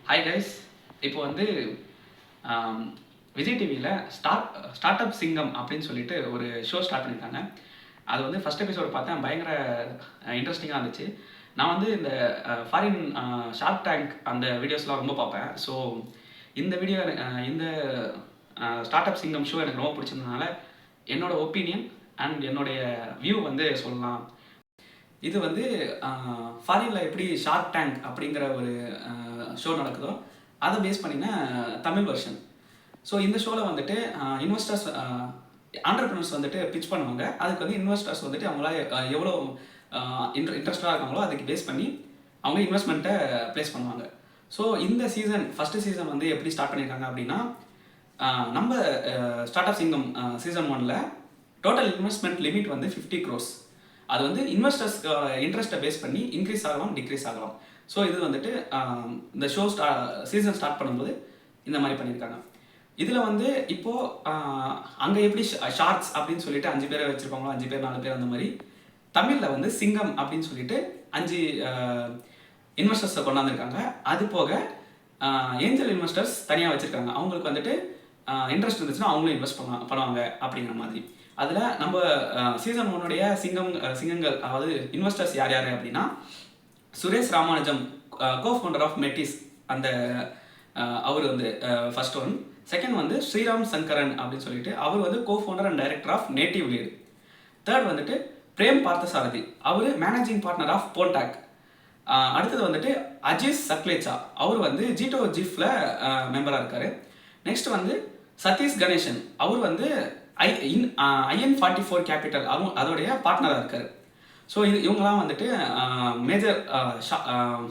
Hi guys. இப்போ வந்து விஜய் டிவியில் ஸ்டார்ட் அப் சிங்கம் அப்படின்னு சொல்லிட்டு ஒரு ஷோ ஸ்டார்ட் பண்ணியிருக்காங்க. அது வந்து ஃபஸ்ட் எபிசோடு பார்த்தேன், பயங்கர இன்ட்ரெஸ்டிங்காக இருந்துச்சு. நான் வந்து இந்த ஃபாரின் ஷார்க் டேங்க் அந்த வீடியோஸ்லாம் ரொம்ப பார்ப்பேன். ஸோ இந்த வீடியோ இந்த ஸ்டார்ட் அப் சிங்கம் ஷோ எனக்கு ரொம்ப பிடிச்சிருந்ததுனால என்னோட ஒப்பீனியன் அண்ட் என்னுடைய வியூ வந்து சொல்லலாம். இது வந்து ஃபாரினில் எப்படி ஷார்க் டேங்க் அப்படிங்கிற ஒரு ஷோ நடக்குதோ அதை பேஸ் பண்ணின தமிழ் வெர்ஷன். ஸோ இந்த ஷோவில் வந்துட்டு இன்வெஸ்டர்ஸ் ஆண்டர்பிரினர்ஸ் வந்துட்டு பிச் பண்ணுவாங்க. அதுக்கு வந்து இன்வெஸ்டர்ஸ் வந்துட்டு அவங்களால எவ்வளோ இன்ட்ரெஸ்டாக இருக்காங்களோ அதுக்கு பேஸ் பண்ணி அவங்க இன்வெஸ்ட்மெண்ட்டை ப்ளேஸ் பண்ணுவாங்க. ஸோ இந்த ஃபஸ்ட்டு சீசன் வந்து எப்படி ஸ்டார்ட் பண்ணியிருக்காங்க அப்படின்னா, நம்ம ஸ்டார்ட் அப் சிங்கம் சீசன் 1ல் டோட்டல் இன்வெஸ்ட்மெண்ட் லிமிட் வந்து 50 crores. அது வந்து இன்வெஸ்டர்ஸ் இன்ட்ரெஸ்ட்டை பேஸ் பண்ணி இன்க்ரீஸ் ஆகலாம், டிக்ரீஸ் ஆகலாம். ஸோ இது வந்துட்டு இந்த ஷோ சீசன் ஸ்டார்ட் பண்ணும்போது இந்த மாதிரி பண்ணியிருக்காங்க. இதில் வந்து இப்போது அங்கே எப்படி ஷார்க்ஸ் அப்படின்னு சொல்லிட்டு 5 பேரை வச்சுருப்பாங்களோ, 5 பேர் 4 பேர் அந்த மாதிரி தமிழில் வந்து சிங்கம் அப்படின்னு சொல்லிட்டு 5 இன்வெஸ்டர்ஸை கொண்டாந்துருக்காங்க. அது போக ஏஞ்சல் இன்வெஸ்டர்ஸ் தனியாக வச்சுருக்காங்க. அவங்களுக்கு வந்துட்டு இன்ட்ரெஸ்ட் இருந்துச்சுன்னா அவங்களும் இன்வெஸ்ட் பண்ணுவாங்க அப்படிங்கிற மாதிரி. அதில் நம்ம சீசன் 1உடைய சிங்கங்கள் அதாவது இன்வெஸ்டர்ஸ் யார் யார் அப்படின்னா, சுரேஷ் ராமானுஜம், கோஃபவுண்டர் ஆஃப் மெட்டிஸ், அந்த அவர் வந்து ஃபர்ஸ்ட் ஒன். செகண்ட் வந்து ஸ்ரீராம் சங்கரன் அப்படின்னு சொல்லிட்டு அவர் வந்து cofounder and director of Native Lead. Third வந்துட்டு பிரேம் பார்த்தசாரதி, அவர் மேனேஜிங் பார்ட்னர் ஆஃப் போல்டாக். அடுத்தது வந்துட்டு அஜீஸ் சக்லேச்சா, அவர் வந்து ஜீட்டோ ஜிஃப்ல மெம்பராக இருக்கார். நெக்ஸ்ட் வந்து சதீஷ் கணேசன், அவர் வந்து IN44 கேபிட்டல் அதோடைய பார்ட்னராக இருக்கார். ஸோ இவங்களாம் வந்துட்டு மேஜர்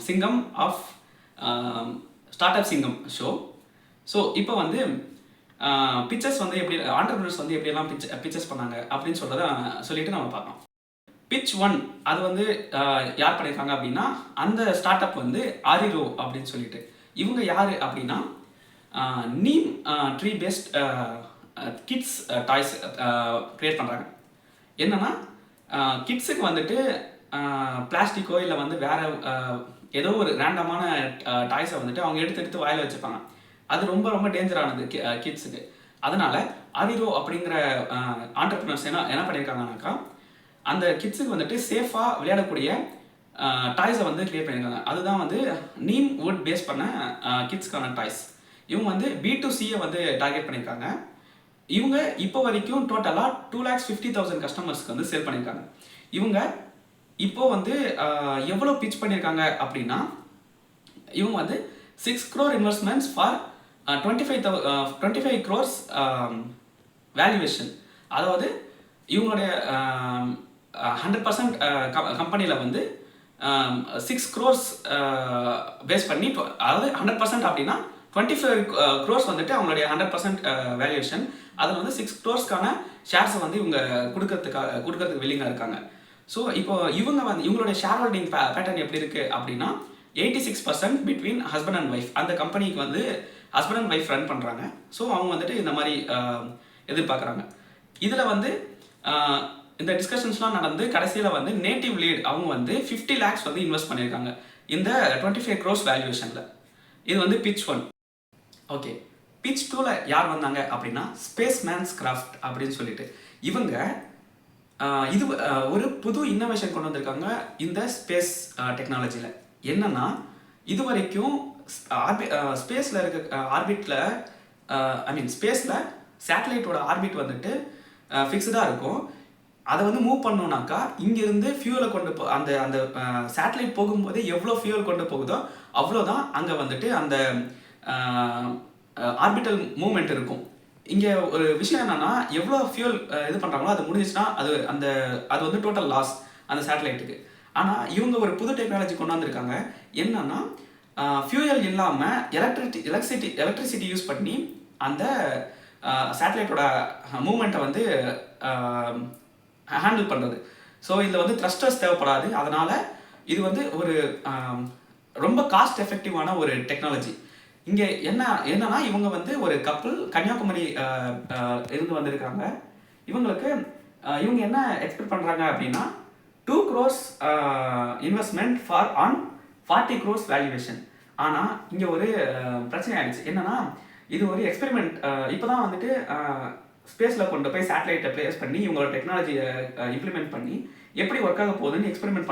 சிங்கம் ஆஃப் ஸ்டார்ட் அப் சிங்கம் ஷோ. ஸோ இப்போ வந்து பிக்சர்ஸ் வந்து எப்படி ஆண்டர்பிரினர்ஸ் வந்து எப்படியெல்லாம் பிக்சர்ஸ் பண்ணாங்க அப்படின்னு சொல்லிட்டு நம்ம பார்க்கலாம். பிச் 1 அது வந்து யார் பண்ணியிருக்காங்க அப்படின்னா, அந்த ஸ்டார்ட் அப் வந்து ஆரிரோ அப்படின்னு சொல்லிட்டு. இவங்க யார் அப்படின்னா, neem tree paste kids toys create பண்ணுறாங்க. என்னென்னா கிட்ஸுக்கு வந்துட்டு பிளாஸ்டிக்கோ இல்லை வந்து வேறு ஏதோ ஒரு ரேண்டமான டாய்ஸை வந்துட்டு அவங்க எடுத்து வாயில் வச்சுப்பாங்க. அது ரொம்ப ரொம்ப டேஞ்சரானது கிட்ஸுக்கு. அதனால் ஆரிரோ அப்படிங்கிற ஆண்டர்பிரினர்ஸ் என்ன பண்ணியிருக்காங்கனாக்கா, அந்த கிட்ஸுக்கு வந்துட்டு சேஃபாக விளையாடக்கூடிய டாய்ஸை வந்து க்ரியேட் பண்ணியிருக்காங்க. அதுதான் வந்து நீம் வுட் பேஸ் பண்ண கிட்ஸ்க்கான டாய்ஸ். இவங்க வந்து B2Cயை வந்து டார்கெட் பண்ணியிருக்காங்க. இவங்க இப்போ வரைக்கும் டோட்டலாக 2,50,000 கஸ்டமர்ஸ்க்கு வந்து சேல் பண்ணியிருக்காங்க. இவங்க இப்போ வந்து எவ்வளோ பிச் பண்ணியிருக்காங்க அப்படின்னா, இவங்க வந்து 6 crore investments for 25 crores valuation. அதாவது இவங்களுடைய 100% கம்பெனியில் வந்து 6 crores பேஸ் பண்ணி, அதாவது 100% அப்படின்னா 25 crores வந்துட்டு அவங்களுடைய 100% வேல்யூவேஷன். அதில் வந்து 6 crores ஷேர்ஸை வந்து இவங்க கொடுக்கறதுக்கு வில்லிங்காக இருக்காங்க. ஸோ இப்போ இவங்களுடைய ஷேர் ஹோல்டிங் பேட்டர்ன் எப்படி இருக்குது அப்படின்னா, 86% பிட்வீன் ஹஸ்பண்ட் அண்ட் ஒய்ஃப். அந்த கம்பெனிக்கு வந்து ஹஸ்பண்ட் அண்ட் ஒய்ஃப் ரன் பண்ணுறாங்க. ஸோ அவங்க வந்துட்டு இந்த மாதிரி எதிர்பார்க்குறாங்க. இதில் வந்து இந்த டிஸ்கஷன்ஸ்லாம் நடந்து கடைசியில் வந்து நேட்டிவ் லீட் அவங்க வந்து 50 lakhs வந்து இன்வெஸ்ட் பண்ணியிருக்காங்க இந்த 25 crores வேல்யூவேஷனில். இது வந்து பிச் 1. ஓகே, பிச் 2ல யார் வந்தாங்க அப்படின்னா, ஸ்பேஸ் மேன்ஸ் கிராஃப்ட் அப்படின்னு சொல்லிட்டு. இவங்க இது ஒரு புது இன்னோவேஷன் கொண்டு வந்திருக்காங்க இந்த ஸ்பேஸ் டெக்னாலஜியில். என்னன்னா, இது வரைக்கும் ஸ்பேஸில் இருக்க ஆர்பிட்டில் ஸ்பேஸில் சேட்டலைட்டோட ஆர்பிட் வந்துட்டு ஃபிக்ஸ்டாக இருக்கும். அதை வந்து மூவ் பண்ணோன்னாக்கா இங்கேருந்து ஃபியூலை கொண்டு அந்த அந்த சேட்டலைட் போகும்போது எவ்வளோ ஃபியூல் கொண்டு போகுதோ அவ்வளோதான் அங்கே வந்துட்டு அந்த ஆர்பிட்டல் மூவ்மெண்ட் இருக்கும். இங்கே ஒரு விஷயம் என்னென்னா, எவ்வளோ ஃபியூல் இது பண்ணுறாங்களோ அது முடிஞ்சிச்சுன்னா அது வந்து டோட்டல் லாஸ் அந்த சேட்டலைட்டுக்கு. ஆனால் இவங்க ஒரு புது டெக்னாலஜி கொண்டு வந்திருக்காங்க. என்னன்னா, ஃபியூயல் இல்லாமல் எலக்ட்ரிசிட்டி யூஸ் பண்ணி அந்த சேட்டலைட்டோட மூவ்மெண்ட்டை வந்து ஹேண்டில் பண்ணுறது. ஸோ இதில் வந்து த்ரஸ்டர்ஸ் தேவைப்படாது. அதனால் இது வந்து ஒரு ரொம்ப காஸ்ட் எஃபெக்டிவான ஒரு டெக்னாலஜி. இங்கே என்னன்னா, இவங்க வந்து ஒரு கப்பல் கன்னியாகுமரி இருந்து வந்திருக்காங்க. இவங்க என்ன எக்ஸ்பெக்ட் பண்ணுறாங்க அப்படின்னா, 2 crores investment for 40 crores valuation. ஆனால் இங்கே ஒரு பிரச்சனை ஆயிடுச்சு. என்னன்னா இது ஒரு எக்ஸ்பெரிமெண்ட். இப்போ தான் வந்துட்டு ஸ்பேஸில் கொண்டு போய் சேட்டலைட்டை பிளேஸ் பண்ணி இவங்களோட டெக்னாலஜியை இம்ப்ளிமெண்ட் பண்ணி எப்படி ஒர்க் ஆக போகுதுன்னு எக்ஸ்பெரிமெண்ட்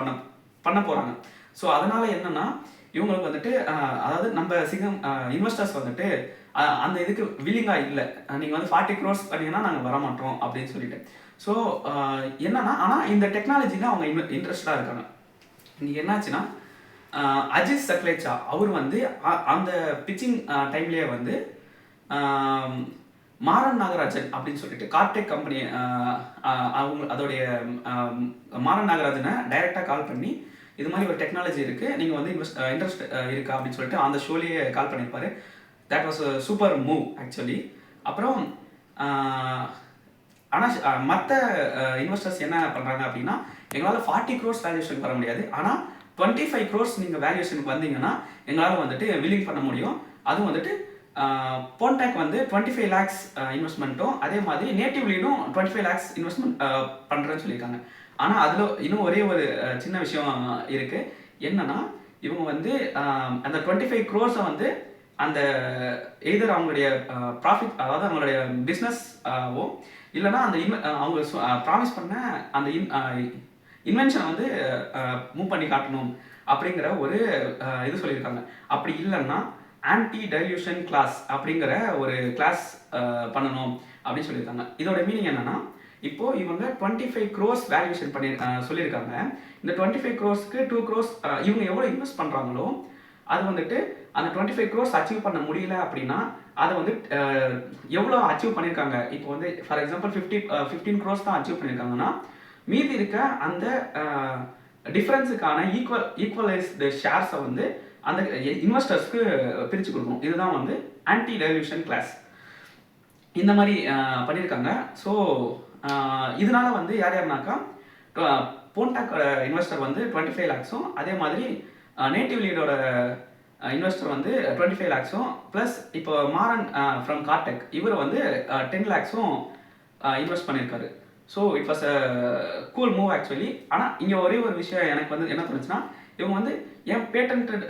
பண்ண போகிறாங்க. ஸோ அதனால் என்னென்னா இவங்களுக்கு வந்துட்டு அதாவது நம்ம சிங்கம் இன்வெஸ்டர்ஸ் வந்துட்டு அந்த இதுக்கு வில்லிங்காக இல்லை. நீங்கள் வந்து 40 crores பண்ணிங்கன்னா நாங்கள் வர மாட்டோம் அப்படின்னு சொல்லிட்டு. ஸோ என்னன்னா ஆனால் இந்த டெக்னாலஜியில் அவங்க இன்ட்ரெஸ்டாக இருக்காங்க. இன்றைக்கி என்னாச்சுன்னா அஜித் சக்லேச்சா அவர் வந்து அந்த பிச்சிங் டைம்லேயே வந்து மாறன் நாகராஜன் அப்படின்னு சொல்லிட்டு கார்டெக் கம்பெனி அவங்க அதோடைய மாறன் நாகராஜனை டைரெக்டாக கால் பண்ணி இது மாதிரி ஒரு டெக்னாலஜி இருக்குது, நீங்கள் வந்து இன்ட்ரெஸ்ட் இருக்கா அப்படின்னு சொல்லிட்டு அந்த ஷோலேயே கால் பண்ணியிருப்பாரு. That was a super move actually. அப்புறம் ஆனால் மற்ற இன்வெஸ்டர்ஸ் என்ன பண்ணுறாங்க அப்படின்னா எங்களால் 40 crores வேல்யூஷன் வர முடியாது, ஆனால் 25 crores நீங்கள் வேல்யூஷனுக்கு வந்தீங்கன்னா எங்களால் வந்துட்டு வில்லிங் பண்ண முடியும். அதுவும் வந்துட்டு போன்டாக் வந்து 25 lakhs இன்வெஸ்ட்மெண்ட்டும் அதே மாதிரி நேட்டிவ் லீடும் 25 lakhs இன்வெஸ்ட்மெண்ட் பண்ணுறேன்னு சொல்லியிருக்காங்க. ஆனால் அதில் இன்னும் ஒரே ஒரு சின்ன விஷயம் இருக்குது. என்னன்னா இவங்க வந்து அந்த 25 crores வந்து அந்த எய்தர் அவங்களுடைய ப்ராஃபிட் அதாவது அவங்களுடைய பிஸ்னஸ்வோ இல்லைனா அந்த அவங்க ப்ராமிஸ் பண்ண அந்த இன்வென்ஷனை வந்து மூவ் பண்ணி காட்டணும் அப்படிங்கிற ஒரு இது சொல்லியிருக்காங்க. அப்படி இல்லைன்னா ஆன்டி டைல்யூஷன் கிளாஸ் அப்படிங்கிற ஒரு கிளாஸ் பண்ணணும் அப்படின்னு சொல்லியிருக்காங்க. இதோட மீனிங் என்னன்னா இப்போ இவங்க 25 crores வேல்யூஷன் பண்ணி சொல்லியிருக்காங்க. இந்த 25 crores-க்கு 2 crores இவங்க எவ்வளோ இன்வெஸ்ட் பண்ணுறாங்களோ அது வந்துட்டு அந்த 25 crores அச்சீவ் பண்ண முடியல அப்படின்னா அதை வந்து எவ்வளோ அச்சீவ் பண்ணியிருக்காங்க. இப்போ வந்து ஃபார் எக்ஸாம்பிள் 15 crores தான் அச்சீவ் பண்ணியிருக்காங்கன்னா மீதி இருக்க அந்த டிஃப்ரென்ஸுக்கான ஈக்குவலைஸ்டு ஷேர்ஸை வந்து அந்த இன்வெஸ்டர்ஸ்க்கு பிரித்து கொடுக்கணும். இதுதான் வந்து ஆன்டி டைல்யூஷன் கிளாஸ். இந்த மாதிரி பண்ணியிருக்காங்க. ஸோ இதனால வந்து யார் யாருனாக்கா போன்டாக்கோட இன்வெஸ்டர் வந்து 25 lakhs-உம் அதே மாதிரி நேட்டிவ் லீடோட இன்வெஸ்டர் வந்து 25 lakhs-உம் ப்ளஸ் இப்போ மாறன் ஃப்ரம் கார்டெக் இவர் வந்து 10 lakhs-உம் இன்வெஸ்ட் பண்ணியிருக்காரு. So it was a cool move actually. ஆனால் இங்கே ஒரே ஒரு விஷயம் எனக்கு வந்து என்ன தோணுச்சுன்னா இவங்க வந்து ஏன் பேட்டன்டட்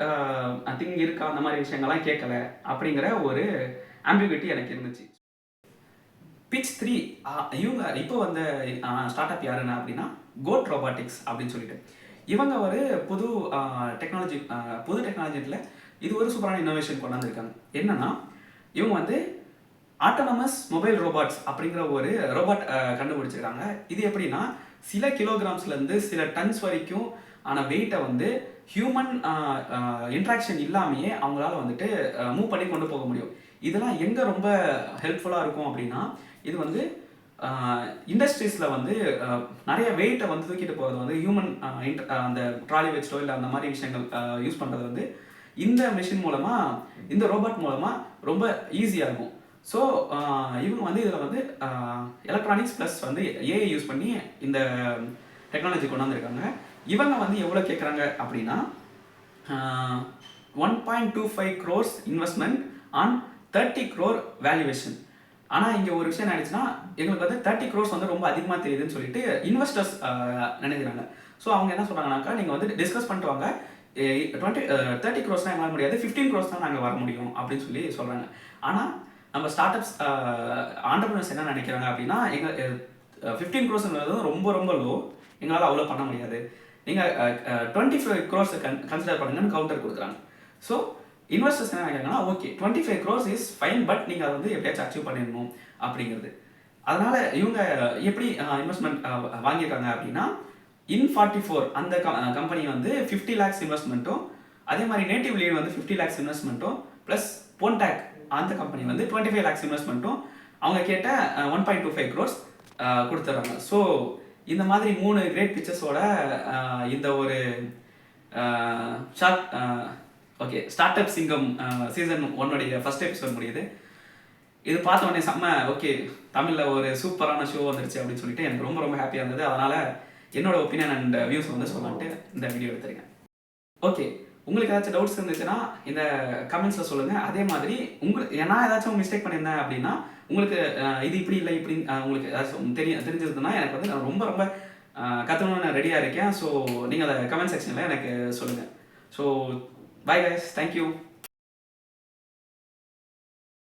திங் இருக்கா அந்த மாதிரி விஷயங்கள்லாம் கேட்கல அப்படிங்கிற ஒரு ஆம்பிகுவிட்டி எனக்கு இருந்துச்சு. பிச் 3 இவங்க இப்போ வந்த ஸ்டார்ட் அப் யாருன்னா அப்படின்னா கோட் ரோபாட்டிக்ஸ் அப்படின்னு சொல்லிட்டு இவங்க ஒரு புது டெக்னாலஜியில் இது ஒரு சூப்பரான இன்னோவேஷன் கொண்டாந்துருக்காங்க. என்னன்னா இவங்க வந்து ஆட்டோனமஸ் மொபைல் ரோபாட்ஸ் அப்படிங்கிற ஒரு ரோபாட் கண்டுபிடிச்சிருக்காங்க. இது எப்படின்னா சில கிலோகிராம்ஸ்லேருந்து சில டன்ஸ் வரைக்கும் ஆன வெயிட்டை வந்து ஹியூமன் இன்ட்ராக்ஷன் இல்லாமையே அவங்களால வந்துட்டு மூவ் பண்ணி கொண்டு போக முடியும். இதெல்லாம் எங்கே ரொம்ப ஹெல்ப்ஃபுல்லாக இருக்கும் அப்படின்னா இது வந்து இண்டஸ்ட்ரீஸில் வந்து நிறைய வெயிட்டை வந்து தூக்கிட்டு போகிறது வந்து ஹியூமன் அந்த ட்ராலி வச்சோ இல்லை அந்த மாதிரி விஷயங்கள் யூஸ் பண்ணுறது வந்து இந்த மிஷின் மூலமாக இந்த ரோபோட் மூலமாக ரொம்ப ஈஸியாக இருக்கும். ஸோ இவங்க வந்து இதில் வந்து எலக்ட்ரானிக்ஸ் ப்ளஸ் வந்து ஏஐ யூஸ் பண்ணி இந்த டெக்னாலஜி கொண்டாந்துருக்காங்க. இவங்க வந்து எவ்வளோ கேட்குறாங்க அப்படின்னா 1.25 crores investment on 30 crore valuation. ஆனால் இங்கே ஒரு விஷயம் ஆயிடுச்சுன்னா எங்களுக்கு வந்து 30 crores வந்து ரொம்ப அதிகமாக தெரியுதுன்னு சொல்லிட்டு இன்வெஸ்டர்ஸ் நினைக்கிறாங்க. ஸோ அவங்க என்ன சொல்கிறாங்கனாக்கா நீங்கள் வந்து டிஸ்கஸ் பண்ணிட்டு வாங்க, 30 crores தான் எங்களால் முடியாது, 15 crores தான் நாங்கள் வர முடியும் அப்படின்னு சொல்லி சொல்கிறாங்க. ஆனால் நம்ம ஸ்டார்ட் அப்ஸ் ஆண்டர்பிரினர்ஸ் என்ன நினைக்கிறாங்க அப்படின்னா எங்கள் 15 crores ரொம்ப ரொம்ப லோ, எங்களால் அவ்வளோ பண்ண முடியாது, நீங்கள் 25 crores கன்சிடர் பண்ணுங்கன்னு கவுண்டர் கொடுக்குறாங்க. ஸோ இன்வெஸ்டர்ஸ் என்ன நினைக்கிறாங்கன்னா okay 25 crores is fine, but நீங்கள் அதை வந்து எப்படியாச்சும் அச்சீவ் பண்ணிடணும் அப்படிங்கிறது. அதனால் இவங்க எப்படி இன்வெஸ்ட்மெண்ட் வாங்கியிருக்காங்க அப்படின்னா In44 அந்த கம்பெனி வந்து 50 lakhs இன்வெஸ்ட்மெண்ட்டும் அதே மாதிரி நேட்டிவ் லீட் வந்து 50 lakhs இன்வெஸ்ட்மெண்ட்டும் ப்ளஸ் போன்டாக் அந்த கம்பெனி வந்து 25 lakhs இன்வெஸ்ட்மெண்ட்டும் அவங்க கேட்ட 1.25 crores கொடுத்துட்றாங்க. ஸோ இந்த மாதிரி 3 கிரேட் பிக்சர்ஸோட இந்த ஒரு ஓகே ஸ்டார்ட் அப் சிங்கம் சீசன் 1 ஃபர்ஸ்ட் எபிசோட் முடியுது. இது பார்த்த உடனே செம்ம ஓகே தமிழில் ஒரு சூப்பரான ஷோ வந்துருச்சு அப்படின்னு சொல்லிட்டு எனக்கு ரொம்ப ரொம்ப ஹாப்பியாக இருந்தது. அதனால் என்னோட ஒப்பீனியன் அண்ட் வியூஸ் வந்து சொல்லலான்ட்டு இந்த வீடியோ எடுத்துருக்கேன். ஓகே, உங்களுக்கு ஏதாச்சும் டவுட்ஸ் இருந்துச்சுன்னா இந்த கமெண்ட்ஸில் சொல்லுங்கள். அதே மாதிரி உங்களுக்கு நான் ஏதாச்சும் மிஸ்டேக் பண்ணியிருந்தேன் அப்படின்னா உங்களுக்கு இது இப்படி இல்லை இப்படி உங்களுக்கு ஏதாச்சும் தெரிஞ்சதுன்னா எனக்கு வந்து நான் ரொம்ப ரொம்ப கற்றுக்கணும்னு ரெடியாக இருக்கேன். ஸோ நீங்கள் அதை கமெண்ட் செக்ஷனில் எனக்கு சொல்லுங்கள். So bye guys, thank you.